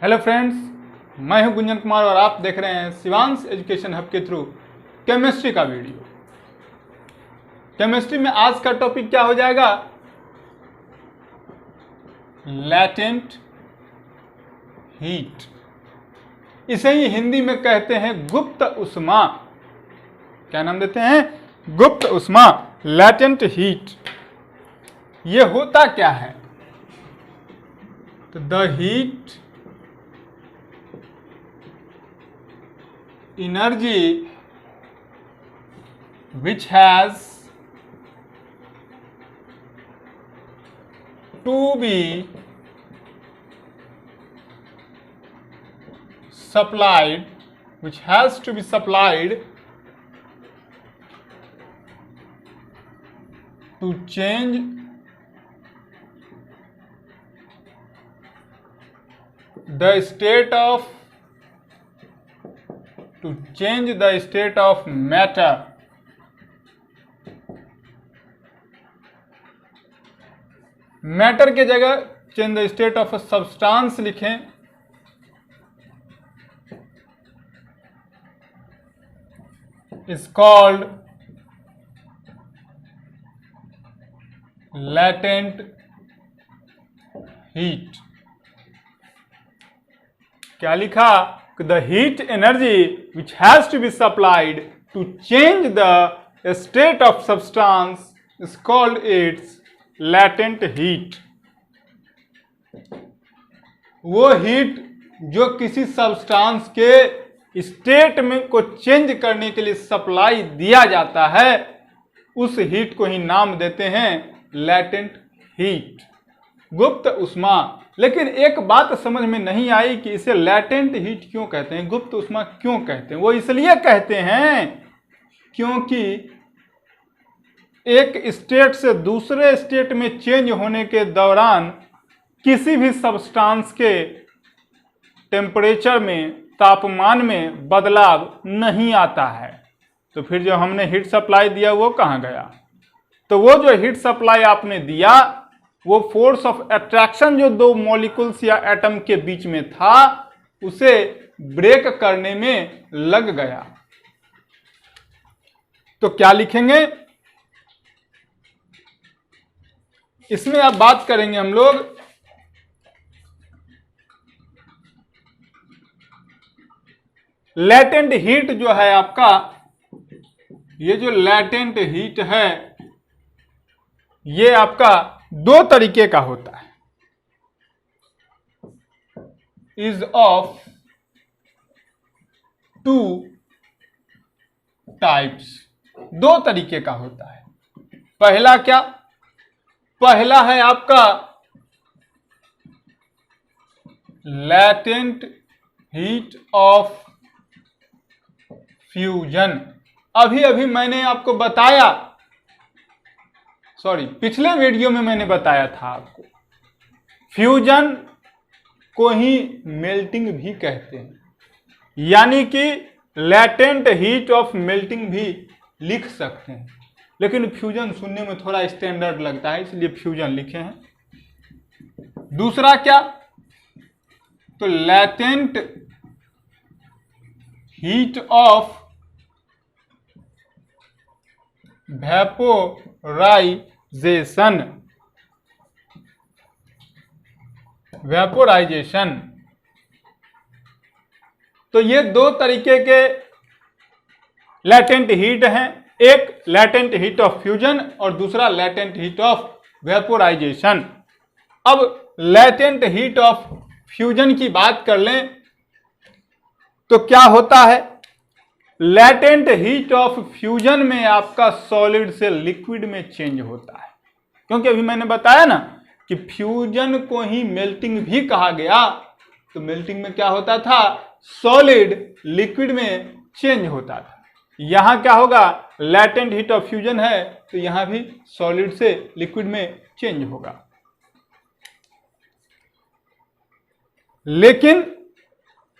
Hello friends, मैं हूं गुंजन कुमार और आप देख रहे हैं शिवांश एजुकेशन हब के थ्रू केमिस्ट्री का वीडियो। केमिस्ट्री में आज का टॉपिक क्या हो जाएगा? Latent heat. इसे ही हिंदी में कहते हैं गुप्त उष्मा। क्या नाम देते हैं? गुप्त उष्मा, लैटेंट हीट। ये होता क्या है? तो the heat energy which has to be supplied to change the state of matter के जगह change the state of substance लिखें। Is called latent heat. क्या लिखा? The heat energy which has to be supplied to change the state of substance is called its latent heat। वो heat जो किसी substance के state में को change करने के लिए सप्लाई दिया जाता है, उस हीट को ही नाम देते हैं लैटेंट हीट, गुप्त उष्मा। लेकिन एक बात समझ में नहीं आई कि इसे लैटेंट हीट क्यों कहते हैं, गुप्त उष्मा क्यों कहते हैं। वो इसलिए कहते हैं क्योंकि एक स्टेट से दूसरे स्टेट में चेंज होने के दौरान किसी भी सब्सटेंस के टेम्परेचर में, तापमान में बदलाव नहीं आता है। तो फिर जो हमने हीट सप्लाई दिया वो कहाँ गया? तो वो जो हीट सप्लाई आपने दिया, वो फोर्स ऑफ अट्रैक्शन जो दो मॉलिक्यूल्स या एटम के बीच में था, उसे ब्रेक करने में लग गया। तो क्या लिखेंगे इसमें? अब बात करेंगे हम लोग लैटेंट हीट जो है आपका, ये जो लैटेंट हीट है ये आपका दो तरीके का होता है। Is of two types. दो तरीके का होता है। पहला क्या? पहला है आपका लैटेंट हीट ऑफ फ्यूजन। अभी अभी मैंने आपको बताया, पिछले वीडियो में मैंने बताया था आपको, फ्यूजन को ही मेल्टिंग भी कहते हैं, यानी कि लैटेंट हीट ऑफ मेल्टिंग भी लिख सकते हैं। लेकिन फ्यूजन सुनने में थोड़ा स्टैंडर्ड लगता है, इसलिए फ्यूजन लिखे हैं। दूसरा क्या? तो लैटेंट हीट ऑफ वेपोराइजेशन। तो ये दो तरीके के लैटेंट हीट हैं, एक लैटेंट हीट ऑफ फ्यूजन और दूसरा लैटेंट हीट ऑफ वेपोराइजेशन। अब लैटेंट हीट ऑफ फ्यूजन की बात कर लें तो क्या होता है? लैटेंट हीट ऑफ फ्यूजन में आपका सॉलिड से लिक्विड में चेंज होता है, क्योंकि अभी मैंने बताया ना कि फ्यूजन को ही मेल्टिंग भी कहा गया। तो मेल्टिंग में क्या होता था? सॉलिड लिक्विड में चेंज होता था। यहां क्या होगा? लैटेंट हीट ऑफ फ्यूजन है तो यहां भी सॉलिड से लिक्विड में चेंज होगा। लेकिन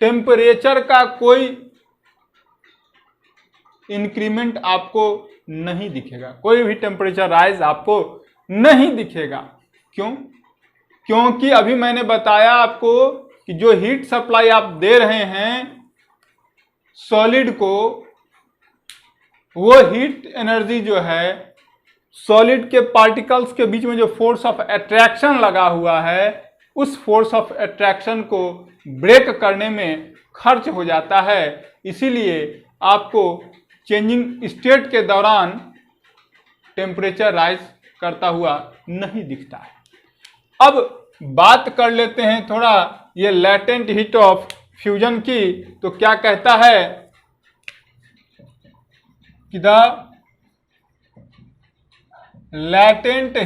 टेम्परेचर का कोई इंक्रीमेंट आपको नहीं दिखेगा, कोई भी टेम्परेचर राइज आपको नहीं दिखेगा। क्यों? क्योंकि अभी मैंने बताया आपको कि कि जो हीट सप्लाई आप दे रहे हैं सॉलिड को, वो हीट एनर्जी जो है सॉलिड के पार्टिकल्स के बीच में जो फोर्स ऑफ अट्रैक्शन लगा हुआ है, उस फोर्स ऑफ अट्रैक्शन को ब्रेक करने में खर्च हो जाता है। इसीलिए आपको चेंजिंग स्टेट के दौरान टेम्परेचर राइज करता हुआ नहीं दिखता है। अब बात कर लेते हैं थोड़ा ये लैटेंट हीट ऑफ फ्यूजन की। तो क्या कहता है कि the latent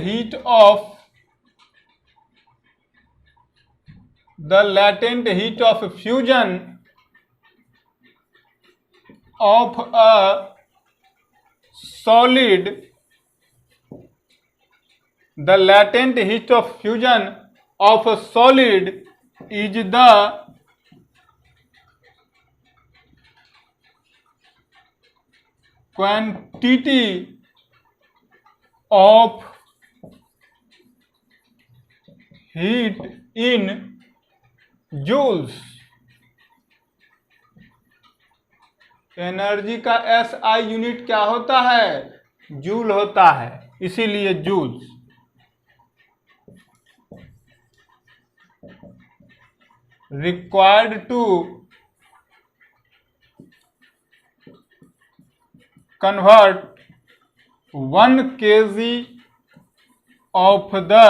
heat of fusion of a solid, the latent heat of fusion of a solid is the quantity of heat in joules। Energy का SI यूनिट क्या होता है? जूल होता है, इसीलिए joules. Required to convert 1 kg of the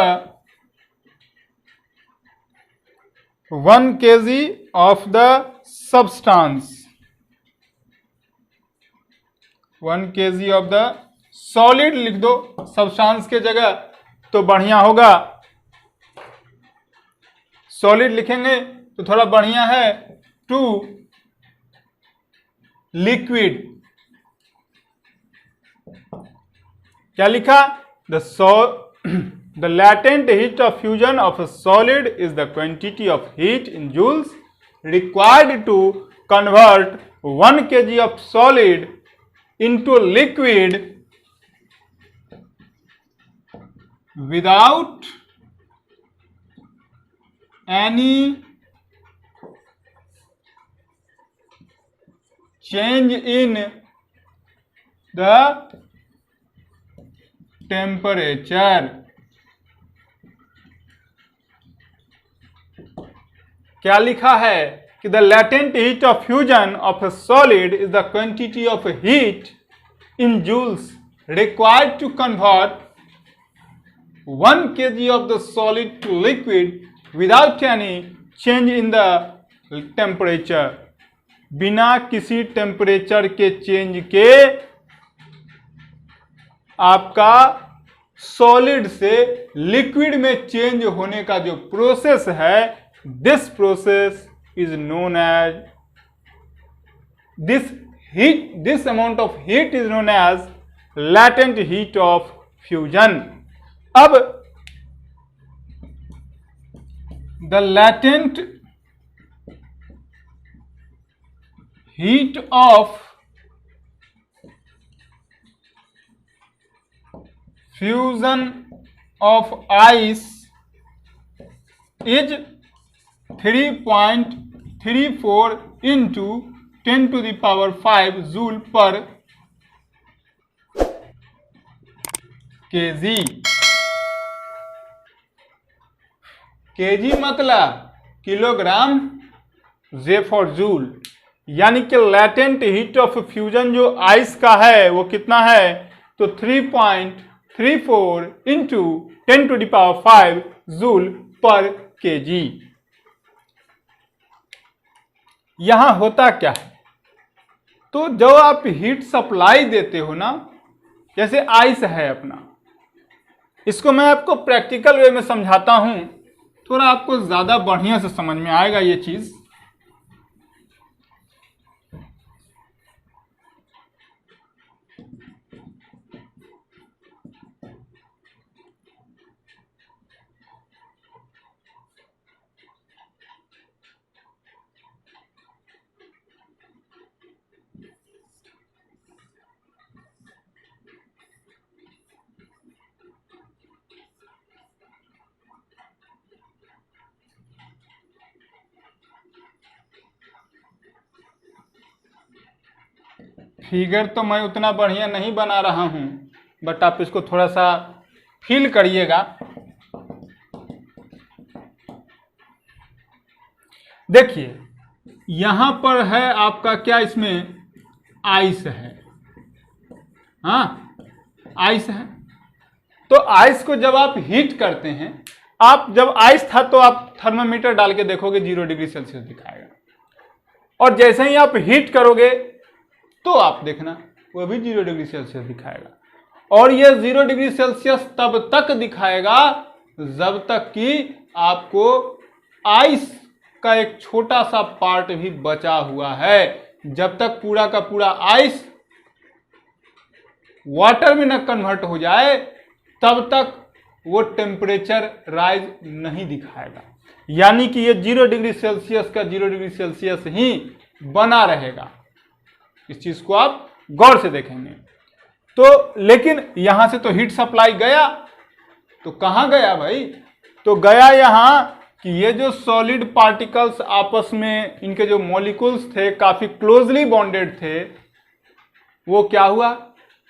1 kg of the substance, 1 kg of the solid लिख दो substance के जगह तो बढ़िया होगा। सॉलिड लिखेंगे तो थोड़ा बढ़िया है। टू लिक्विड, क्या लिखा? The latent heat of fusion of a solid is the quantity of heat in joules required to convert 1 kg of solid into liquid without any change in the temperature। क्या लिखा है कि the latent heat of fusion of a solid is the quantity of heat in joules required to convert 1 kg of the solid to liquid without any change in the temperature। बिना किसी temperature के change के आपका solid से liquid में change होने का जो प्रोसेस है, this process is known as this amount of heat is known as latent heat of fusion. अब the latent heat of fusion of ice is 3.34 into 10 to the power 5 joule per kg। kg मतलब kilogram, J for joule. यानी कि latent heat of fusion जो ice का है वो कितना है? तो 3.34 into 10 to the power 5 joule per KG. यहां होता क्या है? तो जो आप हीट सप्लाई देते हो ना, जैसे आइस है अपना, इसको मैं आपको प्रैक्टिकल वे में समझाता हूं, थोड़ा आपको ज्यादा बढ़िया से समझ में आएगा ये चीज। फिगर तो मैं उतना बढ़िया नहीं बना रहा हूं, बट आप इसको थोड़ा सा फील करिएगा। देखिए यहां पर है आपका क्या, इसमें आइस है, हाँ आइस है। तो आइस को जब आप हीट करते हैं, आप जब आइस था तो आप थर्मामीटर डाल के देखोगे 0 डिग्री सेल्सियस दिखाएगा, और जैसे ही आप हीट करोगे तो आप देखना वो भी 0 डिग्री सेल्सियस दिखाएगा। और ये 0 डिग्री सेल्सियस तब तक दिखाएगा जब तक कि आपको आइस का एक छोटा सा पार्ट भी बचा हुआ है। जब तक पूरा का पूरा आइस वाटर में न कन्वर्ट हो जाए तब तक वो टेम्परेचर राइज नहीं दिखाएगा। यानी कि ये 0 डिग्री सेल्सियस का 0 डिग्री सेल्सियस ही बना रहेगा। इस चीज को आप गौर से देखेंगे। तो लेकिन यहां से तो हीट सप्लाई गया, तो कहां गया भाई? तो गया यहां कि ये जो सॉलिड पार्टिकल्स आपस में इनके जो मॉलिक्यूल्स थे काफी क्लोजली बॉन्डेड थे, वो क्या हुआ,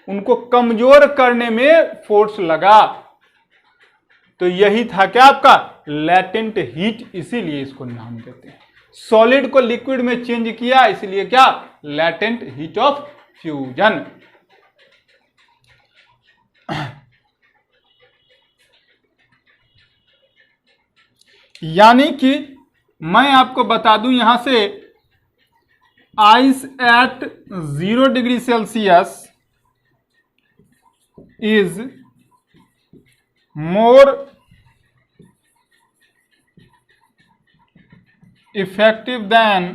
उनको कमजोर करने में फोर्स लगा। तो यही था क्या आपका लैटेंट हीट, इसीलिए इसको नाम देते हैं। सॉलिड को लिक्विड में चेंज किया, इसलिए क्या लैटेंट हीट ऑफ फ्यूजन। यानी कि मैं आपको बता दूं यहां से, ice eight 0 degree Celsius is more effective than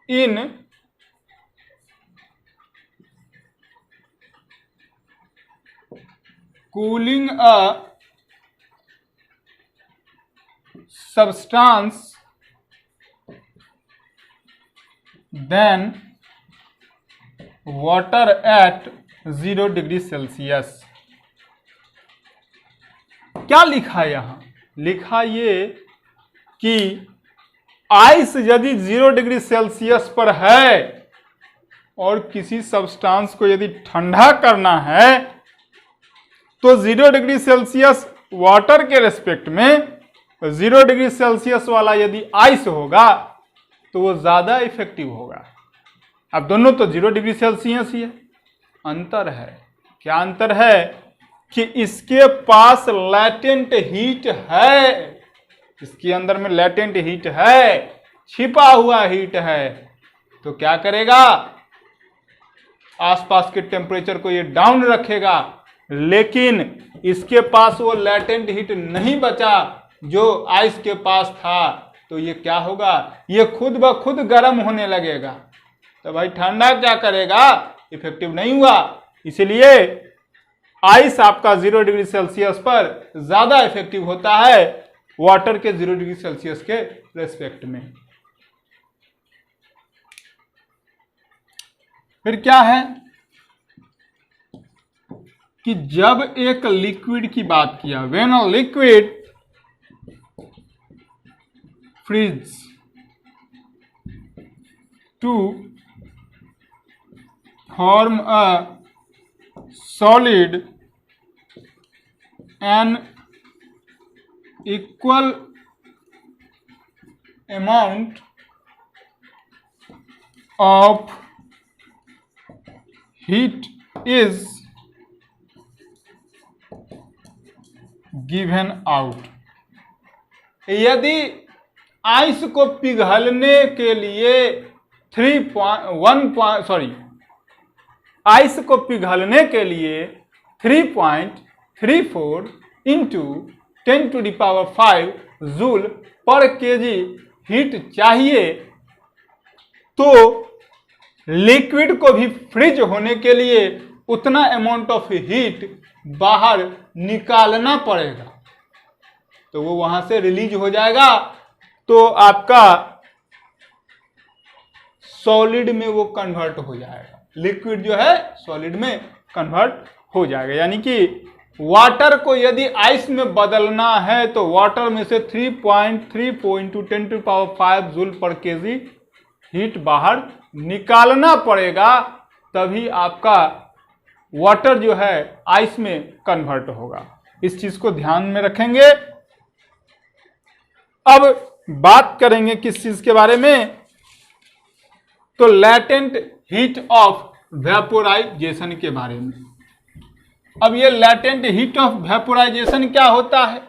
in cooling a substance than water at 0 degree Celsius. क्या लिखा यहां? लिखा ये कि आइस यदि 0 डिग्री सेल्सियस पर है और किसी सब्सटेंस को यदि ठंडा करना है तो 0 डिग्री सेल्सियस वाटर के रेस्पेक्ट में 0 डिग्री सेल्सियस वाला यदि आइस होगा तो वो ज्यादा इफेक्टिव होगा। अब दोनों तो 0 डिग्री सेल्सियस ही है। अंतर है, क्या अंतर है कि इसके पास लैटेंट हीट है, इसके अंदर में लैटेंट हीट है, छिपा हुआ हीट है। तो क्या करेगा, आसपास के टेम्परेचर को ये डाउन रखेगा। लेकिन इसके पास वो लैटेंट हीट नहीं बचा जो आइस के पास था, तो ये क्या होगा, ये खुद ब खुद गर्म होने लगेगा। तो भाई ठंडा क्या करेगा, इफेक्टिव नहीं हुआ। इसलिए आइस आपका 0 डिग्री सेल्सियस पर ज्यादा इफेक्टिव होता है वाटर के 0 डिग्री सेल्सियस के रेस्पेक्ट में। फिर क्या है कि जब एक लिक्विड की बात किया, when a liquid freeze to form a solid, an equal amount of heat is given out। यदि आइस को पिघलने के लिए आइस को पिघलने के लिए 3.34 into 10⁵ joule per KG heat चाहिए, तो लिक्विड को भी फ्रीज होने के लिए उतना अमाउंट ऑफ हीट बाहर निकालना पड़ेगा। तो वो वहां से रिलीज हो जाएगा, तो आपका सॉलिड में वो कन्वर्ट हो जाएगा। लिक्विड जो है सॉलिड में कन्वर्ट हो जाएगा। यानी कि वाटर को यदि आइस में बदलना है तो वाटर में से 3.34 into 10⁵ joule per KG heat बाहर निकालना पड़ेगा, तभी आपका वाटर जो है आइस में कन्वर्ट होगा। इस चीज को ध्यान में रखेंगे। अब बात करेंगे किस चीज के बारे में, तो लैटेंट हीट ऑफ वेपोराइजेशन के बारे में। अब ये लैटेंट हीट ऑफ वेपोराइजेशन क्या होता है,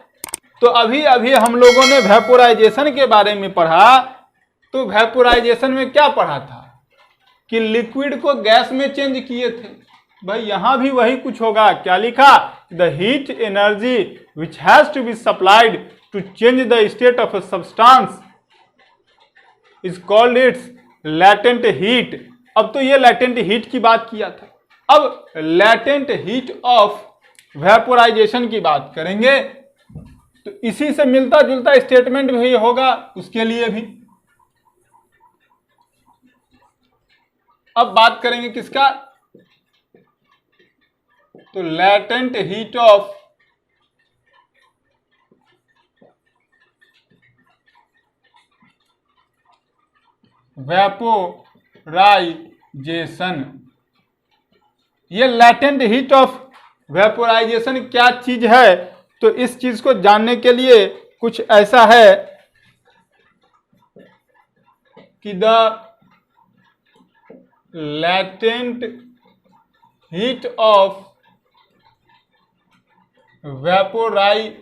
तो अभी अभी हम लोगों ने वेपोराइजेशन के बारे में पढ़ा। तो वेपोराइजेशन में क्या पढ़ा था कि लिक्विड को गैस में चेंज किए थे। भाई यहां भी वही कुछ होगा। क्या लिखा, the heat energy which has to be supplied to change the state of a substance is called its latent heat. अब तो ये लैटेंट हीट की बात किया था, अब लैटेंट हीट ऑफ वेपोराइजेशन की बात करेंगे। तो इसी से मिलता जुलता स्टेटमेंट भी होगा उसके लिए भी। अब बात करेंगे किसका, तो लैटेंट हीट ऑफ वेपोराइजेशन। ये लैटेंट हीट ऑफ वेपोराइजेशन क्या चीज है, तो इस चीज को जानने के लिए कुछ ऐसा है कि the latent heat of vaporisation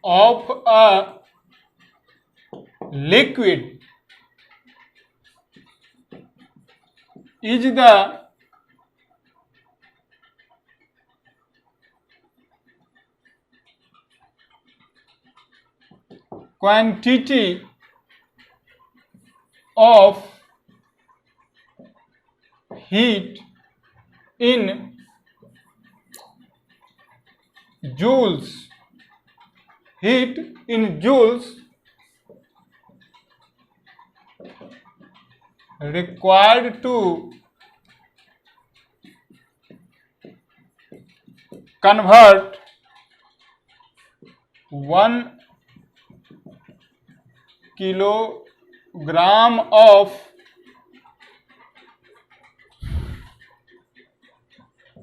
of a liquid is the quantity of heat in joules, heat in joules required to convert 1 kilogram of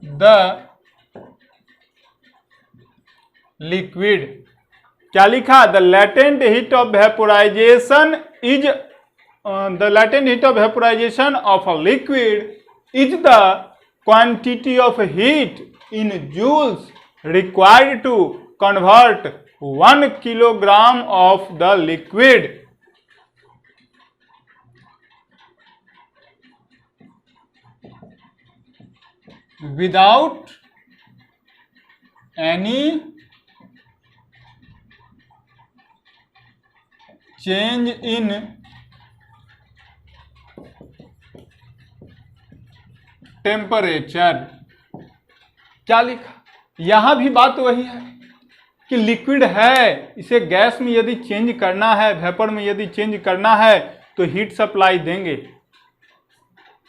the liquid। क्या लिखा, the latent heat of vaporisation is the latent heat of vaporization of a liquid is the quantity of heat in joules required to convert 1 kilogram of the liquid without any change in temperature. क्या लिखा, यहां भी बात वही है कि liquid है, इसे गैस में यदि चेंज करना है, वेपर में यदि चेंज करना है तो हीट सप्लाई देंगे।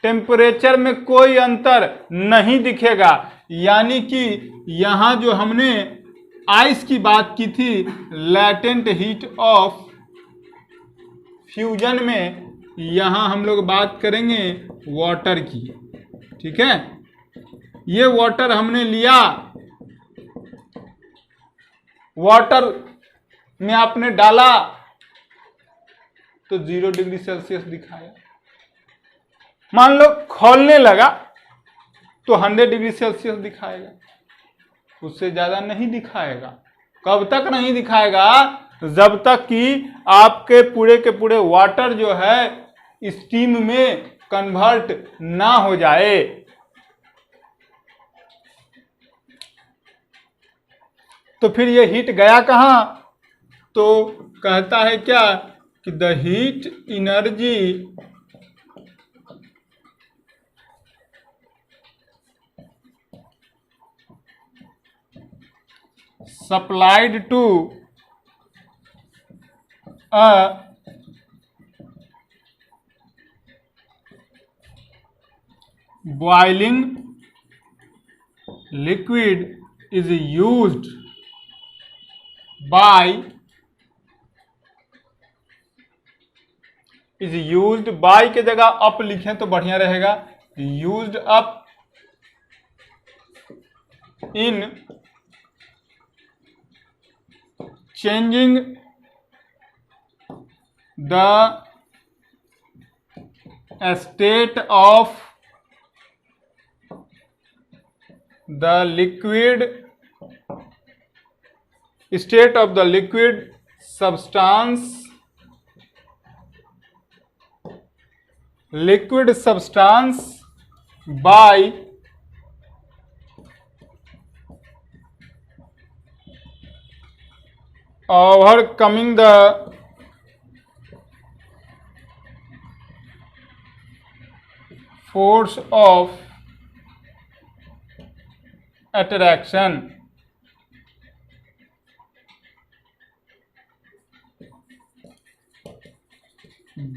टेम्परेचर में कोई अंतर नहीं दिखेगा, यानी कि यहां जो हमने आइस की बात की थी लैटेंट हीट ऑफ फ्यूजन में, यहां हम लोग बात करेंगे वाटर की। ठीक है, ये वाटर हमने लिया, वाटर में आपने डाला तो 0 डिग्री सेल्सियस दिखाया। मान लो खौलने लगा तो 100 डिग्री सेल्सियस दिखाएगा, उससे ज्यादा नहीं दिखाएगा। कब तक नहीं दिखाएगा, जब तक कि आपके पूरे के पूरे वाटर जो है स्टीम में कन्वर्ट ना हो जाए। तो फिर ये हीट गया कहां, तो कहता है क्या कि the heat energy supplied to a boiling liquid is used by के जगह अप लिखें तो बढ़िया रहेगा, used up in changing the state of the liquid substance by overcoming the force of attraction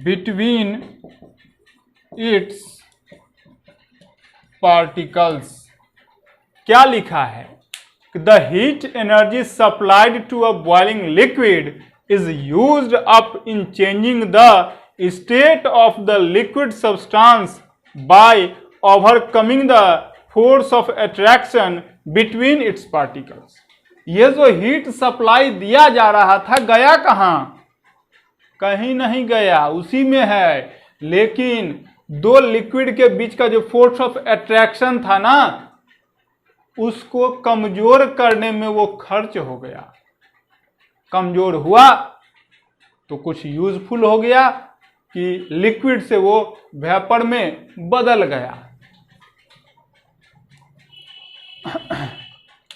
between its particles। क्या लिखा है? The heat energy supplied to a boiling liquid is used up in changing the state of the liquid substance by overcoming the force of attraction between its particles। ये जो heat supply दिया जा रहा था गया कहाँ? कहीं नहीं गया, उसी में है, लेकिन दो लिक्विड के बीच का जो फोर्स ऑफ अट्रैक्शन था ना, उसको कमजोर करने में वो खर्च हो गया। कमजोर हुआ तो कुछ यूजफुल हो गया कि लिक्विड से वो वेपर में बदल गया।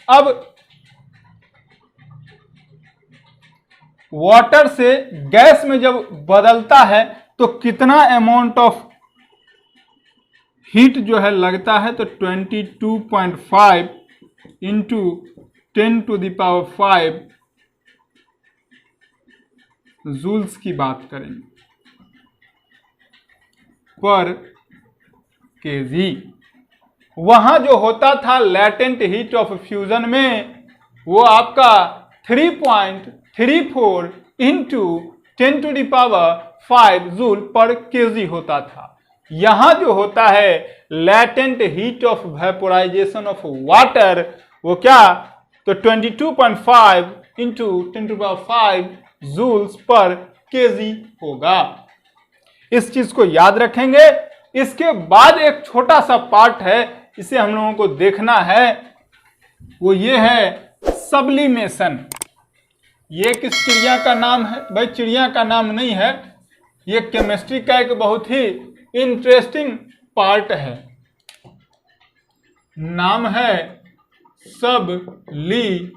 अब वाटर से गैस में जब बदलता है तो कितना अमाउंट ऑफ हीट जो है लगता है, तो 22.5 इंटू 10⁵ जूल्स की बात करेंगे पर केजी। वहां जो होता था लैटेंट हीट ऑफ फ्यूजन में, वो आपका 3.34 इंटू 10⁵ जूल पर केजी होता था। यहां जो होता है latent heat of vaporisation of water, वो क्या, तो 22.5 इंटू 10⁵ जूल्स पर केजी होगा। इस चीज को याद रखेंगे। इसके बाद एक छोटा सा पार्ट है, इसे हम लोगों को देखना है, वो ये है सब्लिमेशन। ये किस चिड़िया का नाम है? भाई चिड़िया का नाम नहीं है, ये केमिस्ट्री का एक बहुत ही इंटरेस्टिंग पार्ट है। नाम है सब्लिमेशन।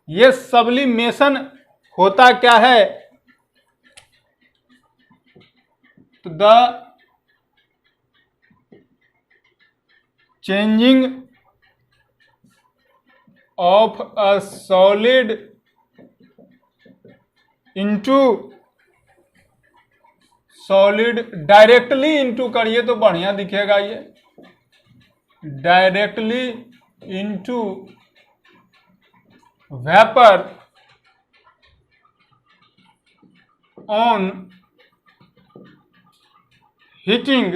ये सब्लिमेशन होता क्या है? तो the changing of a solid into solid, directly into करिए तो बढ़िया दिखेगा, ये directly into vapour on heating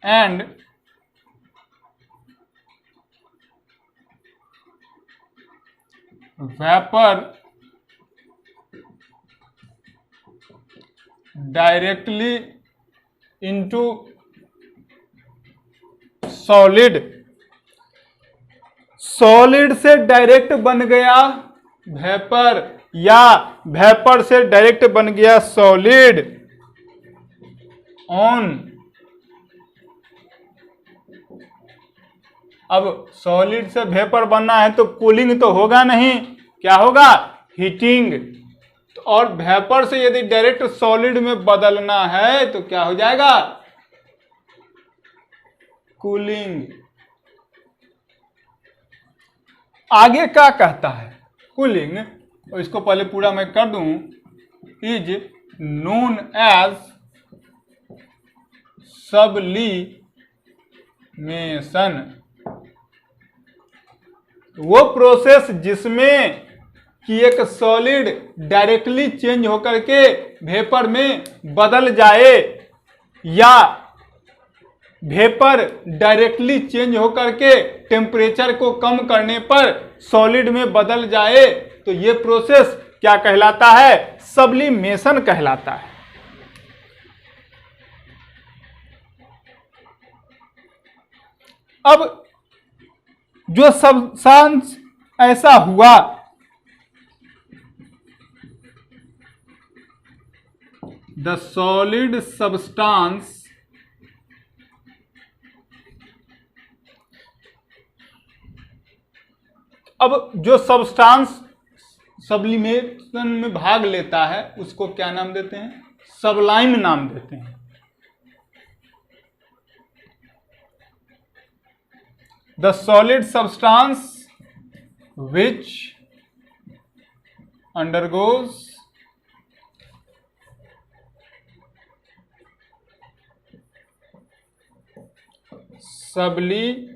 and vapour directly into solid. Solid से डायरेक्ट बन गया वेपर, या वेपर से डायरेक्ट बन गया सॉलिड ऑन। अब सॉलिड से वेपर बनना है तो कूलिंग तो होगा नहीं, क्या होगा, हीटिंग। तो और वेपर से यदि डायरेक्ट सॉलिड में बदलना है तो क्या हो जाएगा, कूलिंग। आगे क्या कहता है, कूलिंग। और इसको पहले पूरा मैं कर दूं, इज नोन एज सब्लिमेशन। वो प्रोसेस जिसमें कि एक सॉलिड डायरेक्टली चेंज होकर के वेपर में बदल जाए या वेपर डायरेक्टली चेंज होकर के टेम्परेचर को कम करने पर सॉलिड में बदल जाए, तो ये प्रोसेस क्या कहलाता है? सब्लिमेशन कहलाता है। अब जो सब्सटेंस ऐसा हुआ द सॉलिड सब्सटेंस अब जो सब्सटेंस सब्लिमेशन में भाग लेता है उसको क्या नाम देते हैं? सबलाइम नाम देते हैं। The solid substance which undergoes sublimation,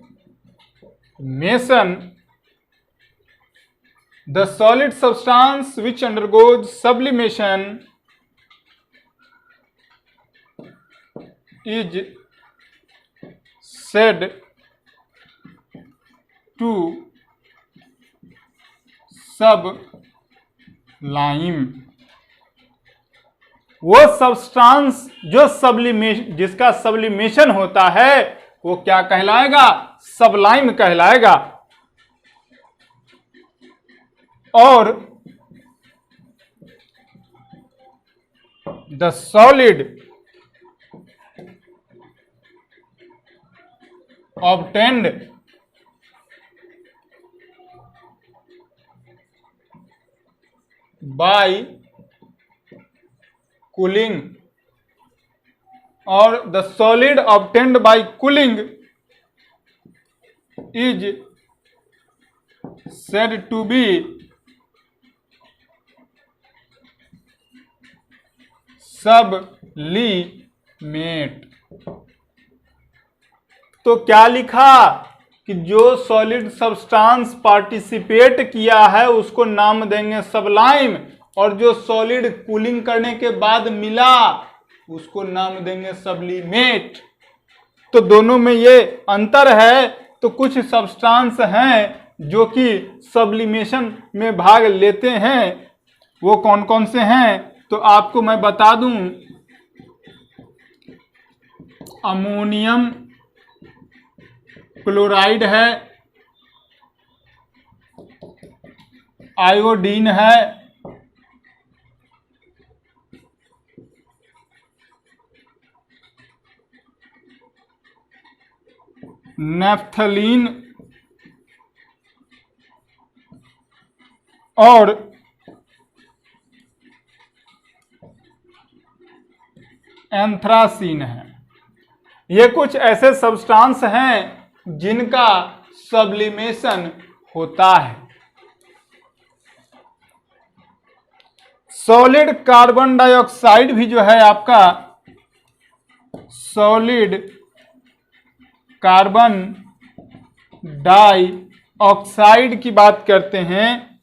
the solid substance which undergoes sublimation is said to sublime। वो सब्सटेंस जो जिसका सब्लिमेशन होता है वो क्या कहलाएगा? सबलाइम कहलाएगा। और the solid obtained by cooling और the solid obtained by cooling is said to be sublimate। तो क्या लिखा कि जो सॉलिड सब्सटेंस पार्टिसिपेट किया है उसको नाम देंगे सबलाइम, और जो सॉलिड कूलिंग करने के बाद मिला उसको नाम देंगे सब्लिमेट। तो दोनों में ये अंतर है। तो कुछ सब्सटेंस हैं जो कि सब्लिमेशन में भाग लेते हैं, वो कौन कौन से हैं तो आपको मैं बता दूं। अमोनियम क्लोराइड है, आयोडीन है, नेफ्थलीन और एंथ्रासीन है। ये कुछ ऐसे सब्सटेंस हैं जिनका सब्लिमेशन होता है। सॉलिड कार्बन डाइऑक्साइड भी जो है आपका सॉलिड कार्बन डाइऑक्साइड की बात करते हैं,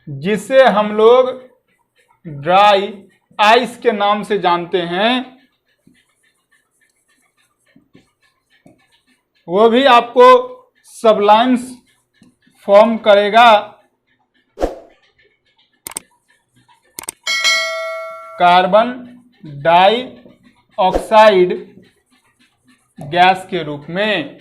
जिसे हम लोग ड्राई आइस के नाम से जानते हैं। वो भी आपको सबलाइम्स फॉर्म करेगा। कार्बन डाइऑक्साइड गैस के रूप में।